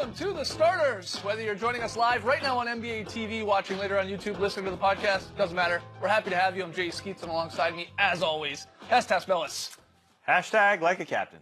welcome to the starters. Whether you're joining us live right now on NBA TV, watching later on YouTube, listening to the podcast, doesn't matter. We're happy to have you. I'm Jay Skeets, and alongside me, as always, Hestas Bellis. Hashtag like a captain.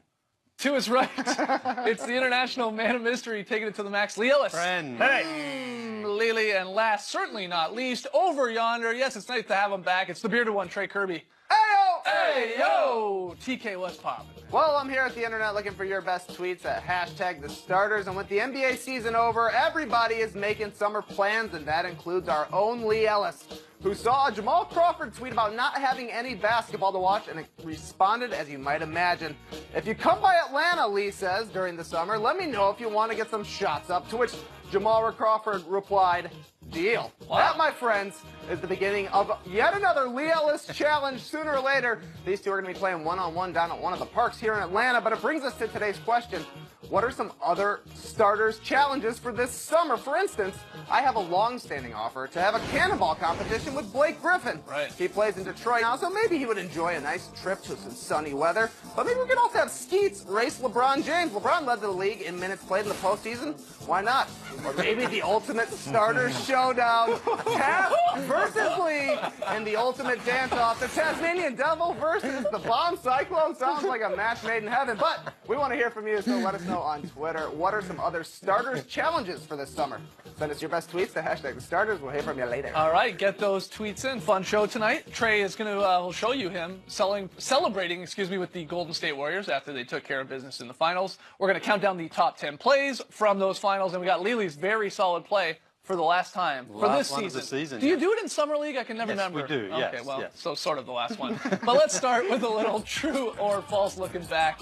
To his right, it's the international man of mystery, taking it to the max, Lee Ellis. Friend. Hey. Lily, and last, certainly not least, over yonder, yes, it's nice to have him back. It's the bearded one, Trey Kirby. Ayo! Hey, yo! TK, what's poppin'? Well, I'm here at the internet looking for your best tweets at hashtag the starters. And with the NBA season over, everybody is making summer plans, and that includes our own Lee Ellis, who saw a Jamal Crawford tweet about not having any basketball to watch, and it responded as you might imagine. If you come by Atlanta, Lee says, during the summer, let me know if you want to get some shots up, to which Jamal Crawford replied, deal. Wow. That, my friends, is the beginning of yet another Lee Ellis challenge. Sooner or later, these two are going to be playing one-on-one down at one of the parks here in Atlanta. But it brings us to today's question. What are some other starters challenges for this summer? For instance, I have a long-standing offer to have a cannonball competition with Blake Griffin. Right. He plays in Detroit now, so maybe he would enjoy a nice trip to some sunny weather. But maybe we could also have Skeets race LeBron James. LeBron led the league in minutes played in the postseason. Why not? Or maybe the ultimate starters showdown. Tap versus Lee in the ultimate dance-off. The Tasmanian Devil versus the Bomb Cyclone. Sounds like a match made in heaven. But we want to hear from you, so let us know on Twitter. What are some other starters challenges for this summer? Send us your best tweets to hashtag the starters. We'll hear from you later. All right, get those tweets in. Fun show tonight. Trey is going to we'll show you him celebrating, with the Golden State Warriors after they took care of business in the finals. We're going to count down the top 10 plays from those finals, and we got Lili's very solid play for the last time for this season. Of the season. Do you do it in Summer League? I can never remember. Yes, we do. Yes, Okay, well, yes. so sort of the last one. But let's start with a little true or false looking back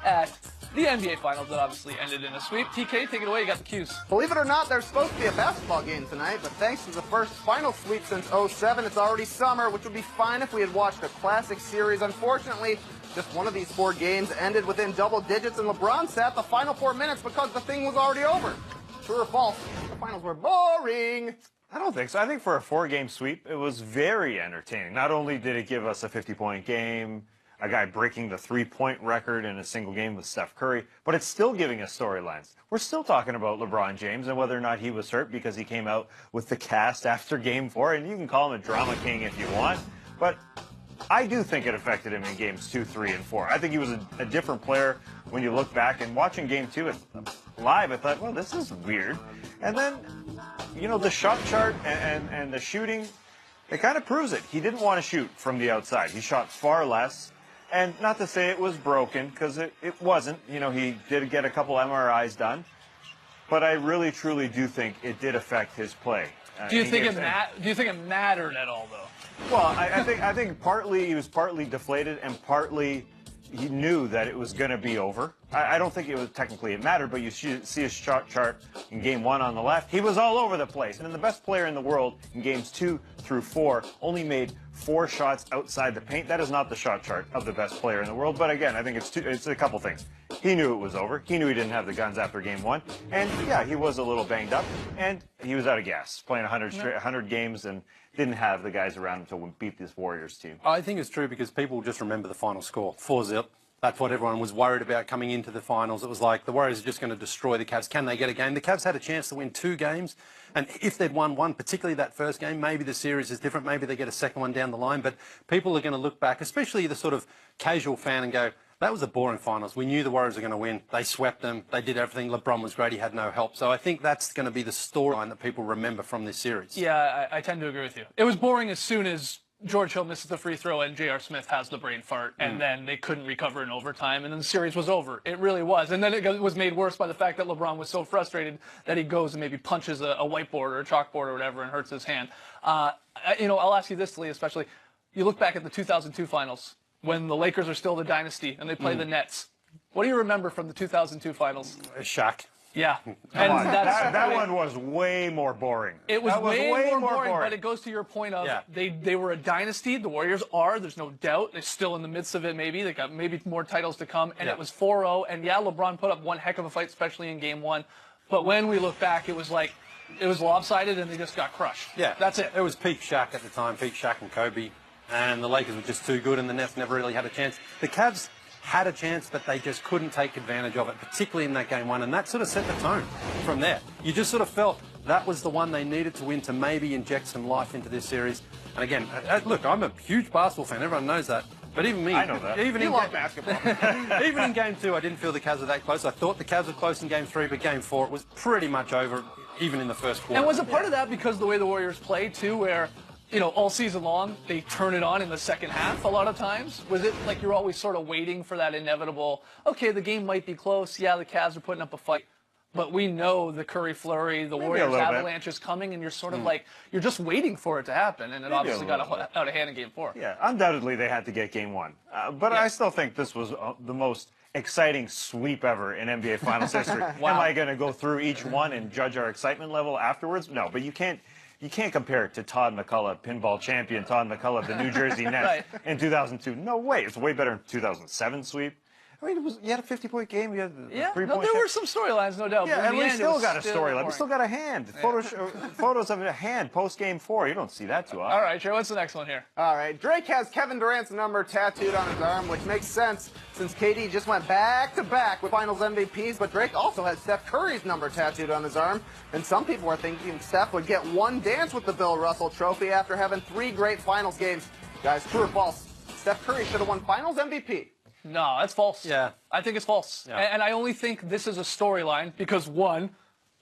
at the NBA Finals that obviously ended in a sweep. TK, take it away. You got the cues. Believe it or not, there's supposed to be a basketball game tonight, but thanks to the first final sweep since '07, it's already summer, which would be fine if we had watched a classic series. Unfortunately, just one of these 4 games ended within double digits, and LeBron sat the final 4 minutes because the thing was already over. True or false? The finals were boring. I don't think so. I think for a 4-game sweep, it was very entertaining. Not only did it give us a 50-point game, a guy breaking the 3-point record in a single game with Steph Curry, but it's still giving us storylines. We're still talking about LeBron James and whether or not he was hurt because he came out with the cast after Game 4, and you can call him a drama king if you want, but I do think it affected him in games 2, 3, and 4. I think he was a different player when you look back, and watching game 2 live, I thought, well, this is weird. And then, you know, the shot chart and the shooting, it kind of proves it. He didn't want to shoot from the outside. He shot far less. And not to say it was broken, because it wasn't. You know, he did get a couple MRIs done. But I really, truly do think it did affect his play. Do you think it mattered at all, though? Well, I think partly he was partly deflated, and partly he knew that it was going to be over. I don't think it mattered, but you see his shot chart in game 1 on the left. He was all over the place. And the best player in the world in games 2 through 4 only made 4 shots outside the paint. That is not the shot chart of the best player in the world. But again, I think it's a couple things. He knew it was over. He knew he didn't have the guns after game 1. And yeah, he was a little banged up, and he was out of gas, playing 100 games and didn't have the guys around him to beat this Warriors team. I think it's true because people just remember the final score, 4-0. That's what everyone was worried about coming into the finals. It was like the Warriors are just going to destroy the Cavs. Can they get a game? The Cavs had a chance to win 2 games, and if they'd won one, particularly that first game, maybe the series is different. Maybe they get a second one down the line. But people are going to look back, especially the sort of casual fan, and go, that was a boring finals. We knew the Warriors were going to win. They swept them. They did everything. LeBron was great. He had no help. So I think that's going to be the storyline that people remember from this series. Yeah, I tend to agree with you. It was boring as soon as George Hill misses the free throw and J.R. Smith has the brain fart, and then they couldn't recover in overtime, and then the series was over. It really was. And then it was made worse by the fact that LeBron was so frustrated that he goes and maybe punches a whiteboard or a chalkboard or whatever and hurts his hand. I'll ask you this, Lee, especially. You look back at the 2002 finals when the Lakers are still the dynasty and they play the Nets. What do you remember from the 2002 finals? Shaq. Yeah. And that one was way more boring. It was way more boring, but it goes to your point of they were a dynasty. The Warriors are. There's no doubt. They're still in the midst of it, maybe. They got maybe more titles to come, and it was 4-0. And, yeah, LeBron put up one heck of a fight, especially in Game 1. But when we look back, it was like it was lopsided, and they just got crushed. Yeah. That's it. It was peak Shaq at the time, peak Shaq and Kobe. And the Lakers were just too good, and the Nets never really had a chance. The Cavs had a chance, but they just couldn't take advantage of it, particularly in that game one. And that sort of set the tone from there. You just sort of felt that was the one they needed to win to maybe inject some life into this series. And again, look, I'm a huge basketball fan. Everyone knows that. But even me, I know that. Even You in love basketball. even in Game 2, I didn't feel the Cavs were that close. I thought the Cavs were close in Game 3, but Game 4, it was pretty much over, even in the first quarter. And was it part of that because of the way the Warriors play, too, where, you know, all season long, they turn it on in the second half a lot of times? Was it like you're always sort of waiting for that inevitable, okay, the game might be close, yeah, the Cavs are putting up a fight, but we know the Curry flurry, the Warriors avalanche is coming, and you're sort of like, you're just waiting for it to happen, and it obviously got out of hand in Game 4. Yeah, undoubtedly they had to get Game 1. But I still think this was the most exciting sweep ever in NBA Finals history. Am I going to go through each one and judge our excitement level afterwards? No, but you can't compare it to Todd McCullough, pinball champion Todd McCullough, the New Jersey Nets in 2002. No way. It's way better in 2007 sweep. I mean, you had a 50-point game. You had a 3-point there were some storylines, no doubt. Yeah, but and in the we end, still it got a was storyline. We boring. still got a hand. Photos of a hand post-Game 4. You don't see that too often. All right, Trey, what's the next one here? All right, Drake has Kevin Durant's number tattooed on his arm, which makes sense since KD just went back-to-back with Finals MVPs, but Drake also has Steph Curry's number tattooed on his arm, and some people are thinking Steph would get one dance with the Bill Russell Trophy after having 3 great Finals games. Guys, true or false? Steph Curry should have won Finals MVP. No, that's false. Yeah. I think it's false. Yeah. And I only think this is a storyline because, one,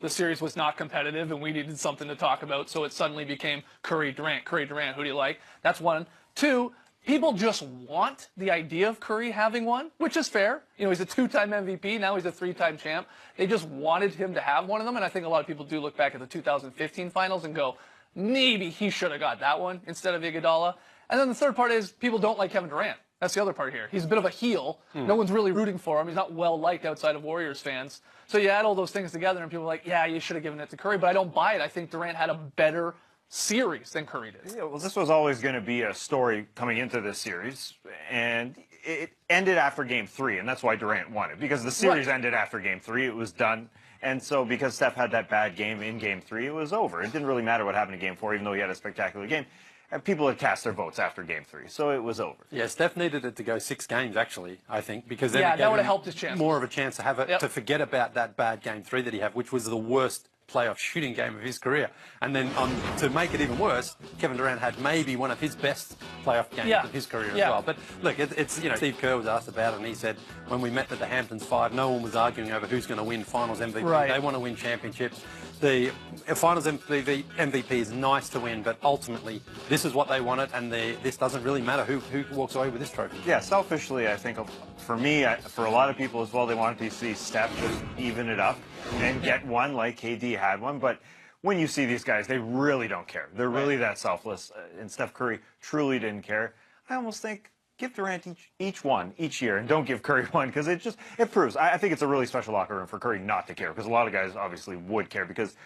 the series was not competitive and we needed something to talk about, so it suddenly became Curry Durant. Curry Durant, who do you like? That's one. Two, people just want the idea of Curry having one, which is fair. You know, he's a 2-time MVP. Now he's a 3-time champ. They just wanted him to have one of them, and I think a lot of people do look back at the 2015 finals and go, maybe he should have got that one instead of Iguodala. And then the third part is people don't like Kevin Durant. That's the other part here. He's a bit of a heel. No one's really rooting for him. He's not well-liked outside of Warriors fans. So you add all those things together, and people are like, yeah, you should have given it to Curry. But I don't buy it. I think Durant had a better series than Curry did. Yeah, well, this was always going to be a story coming into this series, and it ended after Game 3, and that's why Durant won it, because the series ended after Game 3. It was done. And so because Steph had that bad game in Game 3, it was over. It didn't really matter what happened in Game 4, even though he had a spectacular game. And people had cast their votes after Game 3, so it was over. Yeah, Steph needed it to go 6 games, actually, I think, because then Yeah, it that gave would have him helped his chances. more of a chance to have it, to forget about that bad Game 3 that he had, which was the worst playoff shooting game of his career. And then to make it even worse, Kevin Durant had maybe one of his best playoff games of his career as well. But look, it's you know, Steve Kerr was asked about it, and he said when we met at the Hamptons 5, no one was arguing over who's going to win Finals MVP. Right. They want to win championships. The Finals MVP is nice to win, but ultimately this is what they wanted, and this doesn't really matter who walks away with this trophy. Yeah, selfishly, I think for me, for a lot of people as well, they wanted to see Steph just even it up and get one like KD had one. But when you see these guys, they really don't care. They're really that selfless. And Steph Curry truly didn't care. I almost think give Durant each one each year, and don't give Curry one, because it proves. I think it's a really special locker room for Curry not to care, because a lot of guys obviously would care, because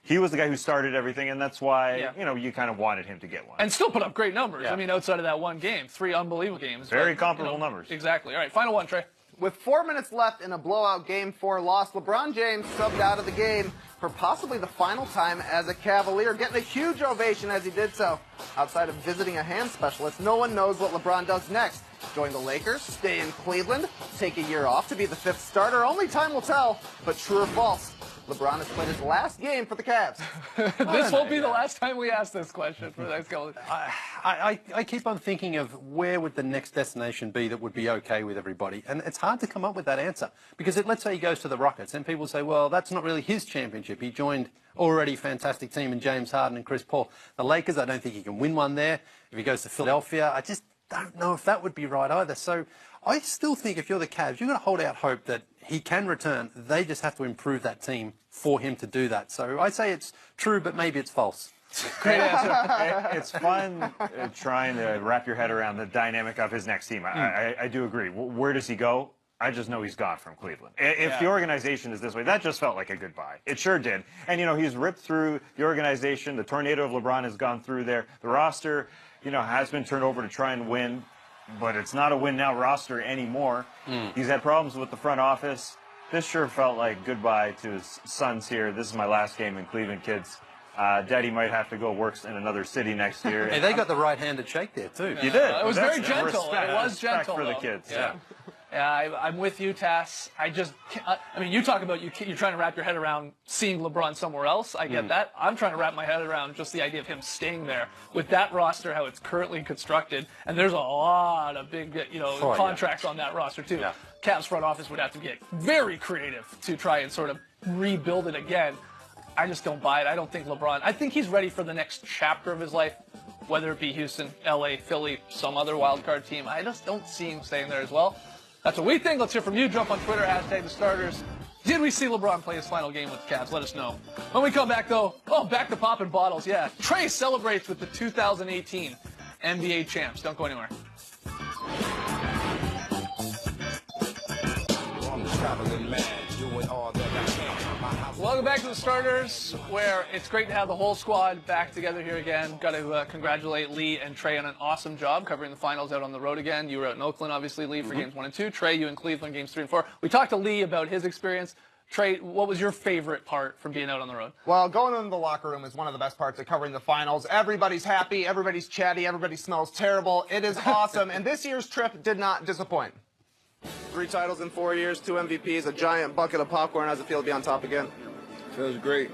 he was the guy who started everything, and that's why you know, you kind of wanted him to get one. And still put up great numbers. Yeah. I mean, outside of that one game, 3 unbelievable games. Very but, comparable numbers. Exactly. All right, final one, Trey. With 4 minutes left in a blowout Game 4 loss, LeBron James subbed out of the game for possibly the final time as a Cavalier, getting a huge ovation as he did so. Outside of visiting a hand specialist, no one knows what LeBron does next. Join the Lakers, stay in Cleveland, take a year off to be the 5th starter. Only time will tell, but true or false, LeBron has played his last game for the Cavs. This won't be the last time we ask this question for the next couple of I keep on thinking of where would the next destination be that would be okay with everybody, and it's hard to come up with that answer, because let's say he goes to the Rockets, and people say, well, that's not really his championship. He joined already fantastic team in James Harden and Chris Paul. The Lakers, I don't think he can win one there. If he goes to Philadelphia, I just don't know if that would be right either. So I still think if you're the Cavs, you're going to hold out hope that he can return. They just have to improve that team for him to do that. So I say it's true, but maybe it's false. Great answer. It's fun trying to wrap your head around the dynamic of his next team. I do agree. Where does he go? I just know he's gone from Cleveland. If the organization is this way, that just felt like a goodbye. It sure did. And, you know, he's ripped through the organization. The tornado of LeBron has gone through there. The roster, you know, has been turned over to try and win, but it's not a win-now roster anymore. He's had problems with the front office. This sure felt like goodbye to his sons here. This is my last game in Cleveland, kids. Daddy might have to go work in another city next year. Hey, they got the right-handed shake there, too. You did. It was very gentle. Respect, It was respect gentle for the though. kids. Yeah. Yeah, I'm with you, Tass. I mean, you talk about you're trying to wrap your head around seeing LeBron somewhere else. I get that. I'm trying to wrap my head around just the idea of him staying there with that roster, how it's currently constructed, and there's a lot of big, contracts on that roster too. Yeah. Cavs front office would have to get very creative to try and sort of rebuild it again. I just don't buy it. I don't think LeBron. I think he's ready for the next chapter of his life, whether it be Houston, LA, Philly, some other wild card team. I just don't see him staying there as well. That's what we think. Let's hear from you. Jump on Twitter, #the starters. Did we see LeBron play his final game with the Cavs? Let us know. When we come back, though, back to popping bottles. Yeah, Trey celebrates with the 2018 NBA champs. Don't go anywhere. Welcome back to the starters, where it's great to have the whole squad back together here again. Got to congratulate Lee and Trey on an awesome job covering the finals out on the road again. You were out in Oakland, obviously, Lee, for games 1 and 2. Trey, you in Cleveland, games 3 and 4. We talked to Lee about his experience. Trey, what was your favorite part from being out on the road? Well, going into the locker room is one of the best parts of covering the finals. Everybody's happy, everybody's chatty, everybody smells terrible. It is awesome, and this year's trip did not disappoint. 3 titles in 4 years, 2 MVPs, a giant bucket of popcorn. How's it feel to be on top again? Feels great.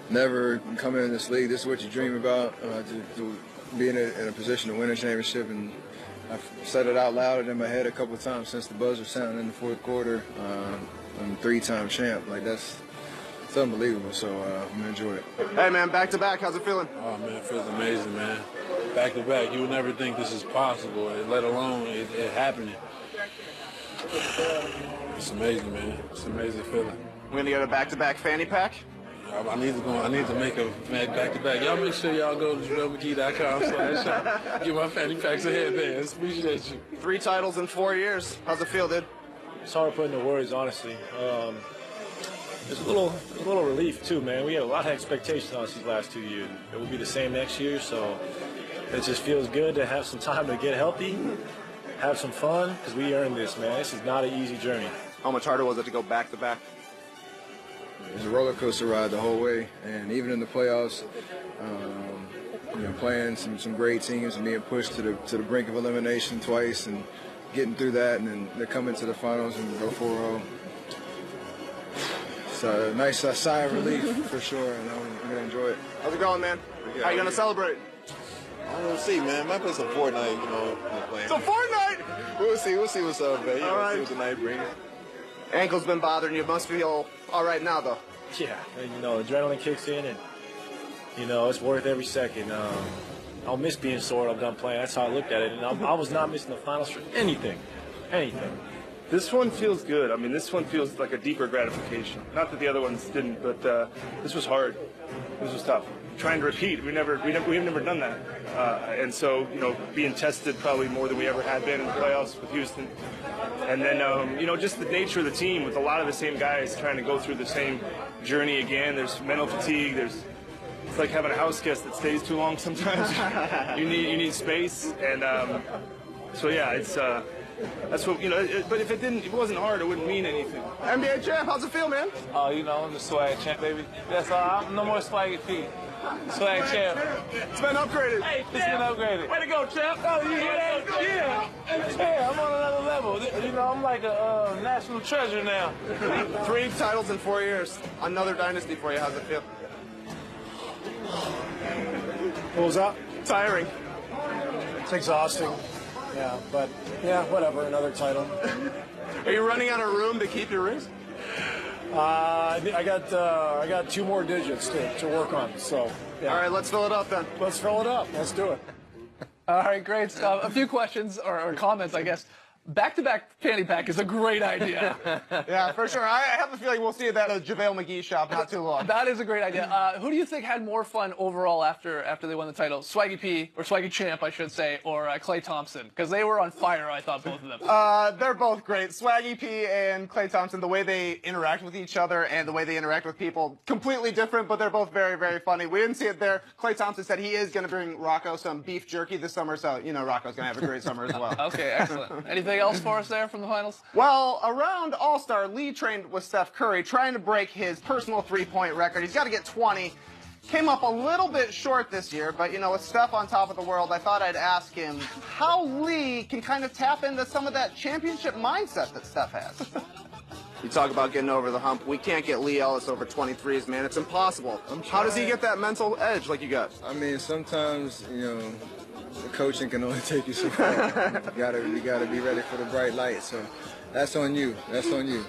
Never come in this league. This is what you dream about, to be in a position to win a championship. And I've said it out loud in my head a couple of times since the buzzer sounded in the fourth quarter. I'm a 3-time champ. It's unbelievable. So I'm gonna enjoy it. Hey man, back to back. How's it feeling? Oh man, it feels amazing, man. Back to back. You would never think this is possible, let alone it happening. It's amazing, man. It's an amazing feeling. We're gonna get a back-to-back fanny pack. I need to make a back-to-back. Y'all make sure y'all go to JamelMcGee.com/shop. Get my fanny packs ahead, man. Appreciate you. 3 titles in 4 years. How's it feel, dude? It's hard to put into words, honestly. It's a little relief too, man. We had a lot of expectations on us these last 2 years. It will be the same next year, so it just feels good to have some time to get healthy, have some fun, because we earned this, man. This is not an easy journey. How much harder was it to go back-to-back? It was a roller coaster ride the whole way, and even in the playoffs, playing some great teams and being pushed to the brink of elimination twice, and getting through that, and then they're coming to the finals and go 4-0. It's a nice sigh of relief for sure, and I'm gonna enjoy it. How's it going, man? How you gonna celebrate? We'll see, man. Might play some Fortnite, playing. So Fortnite! We'll see what's up, man. All right. See what the night brings. Ankle's been bothering you. Must feel all right now, though. Yeah, and, adrenaline kicks in, and it's worth every second. I'll miss being sore when I'm done playing. That's how I looked at it, and I was not missing the finals for anything. This one feels good. I mean, this one feels like a deeper gratification. Not that the other ones didn't, but this was hard. This was tough. Trying to repeat, we've never done that, and so being tested probably more than we ever had been in the playoffs with Houston, and then just the nature of the team with a lot of the same guys trying to go through the same journey again. There's mental fatigue. It's like having a house guest that stays too long sometimes. you need space, and so yeah, it's. That's what but if it wasn't hard, it wouldn't mean anything. NBA champ, how's it feel, man? I'm the swag champ, baby. That's all. No more swaggy feet. Swag champ. It's been upgraded. Hey, it's been upgraded. Way to go, champ. Oh, you hear that? Yeah, I'm on another level. I'm like a national treasure now. 3 titles in 4 years. Another dynasty for you. How's it feel? What was that? Tiring. It's exhausting. Yeah, but whatever. Another title. Are you running out of room to keep your rings? I got 2 more digits to work on. So yeah. All right, let's fill it up then. Let's fill it up. Let's do it. All right, great stuff. A few questions or comments, I guess. Back-to-back fanny pack is a great idea. Yeah, for sure. I have a feeling we'll see that at JaVale McGee shop not too long. That is a great idea. Who do you think had more fun overall after they won the title? Swaggy P, or Swaggy Champ, I should say, or Klay Thompson? Because they were on fire, I thought, both of them. They're both great. Swaggy P and Klay Thompson, the way they interact with each other and the way they interact with people, completely different, but they're both very, very funny. We didn't see it there. Klay Thompson said he is going to bring Rocco some beef jerky this summer, so, Rocco's going to have a great summer as well. Okay, excellent. Anything else for us there from the finals? Well, around All-Star, Lee trained with Steph Curry, trying to break his personal 3-point record. He's got to get 20. Came up a little bit short this year, but, you know, with Steph on top of the world, I thought I'd ask him how Lee can kind of tap into some of that championship mindset that Steph has. You talk about getting over the hump. We can't get Lee Ellis over 23s, man. It's impossible. How does he get that mental edge like you got? I mean, sometimes, you know, the coaching can only take you so far. You gotta be ready for the bright light. So that's on you. That's on you.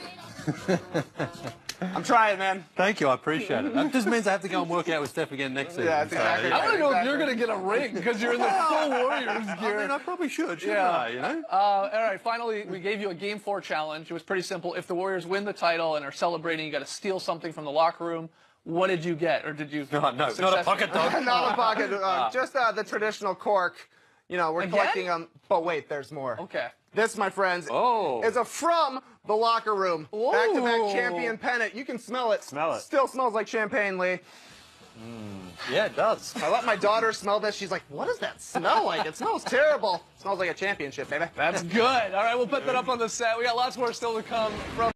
I'm trying, man. Thank you, I appreciate it. That just means I have to go and work out with Steph again next season. Yeah, that's exactly right. I want to know if you're going to get a ring because you're in the full Warriors gear. I mean, I probably shouldn't Yeah. I, you know? All right, finally, we gave you a Game 4 challenge. It was pretty simple. If the Warriors win the title and are celebrating, you got to steal something from the locker room. What did you get? Or did you... No, not a pocket dog. Not a pocket. Just the traditional cork. You know, we're collecting them. But wait, there's more. Okay. This, my friends, is a from the locker room. Whoa. Back-to-back champion pennant. You can smell it. Smell it. Still smells like champagne, Lee. Yeah, it does. I let my daughter smell this. She's like, what does that smell like? It smells terrible. It smells like a championship, baby. That's good. All right, we'll put that up on the set. We got lots more still to come from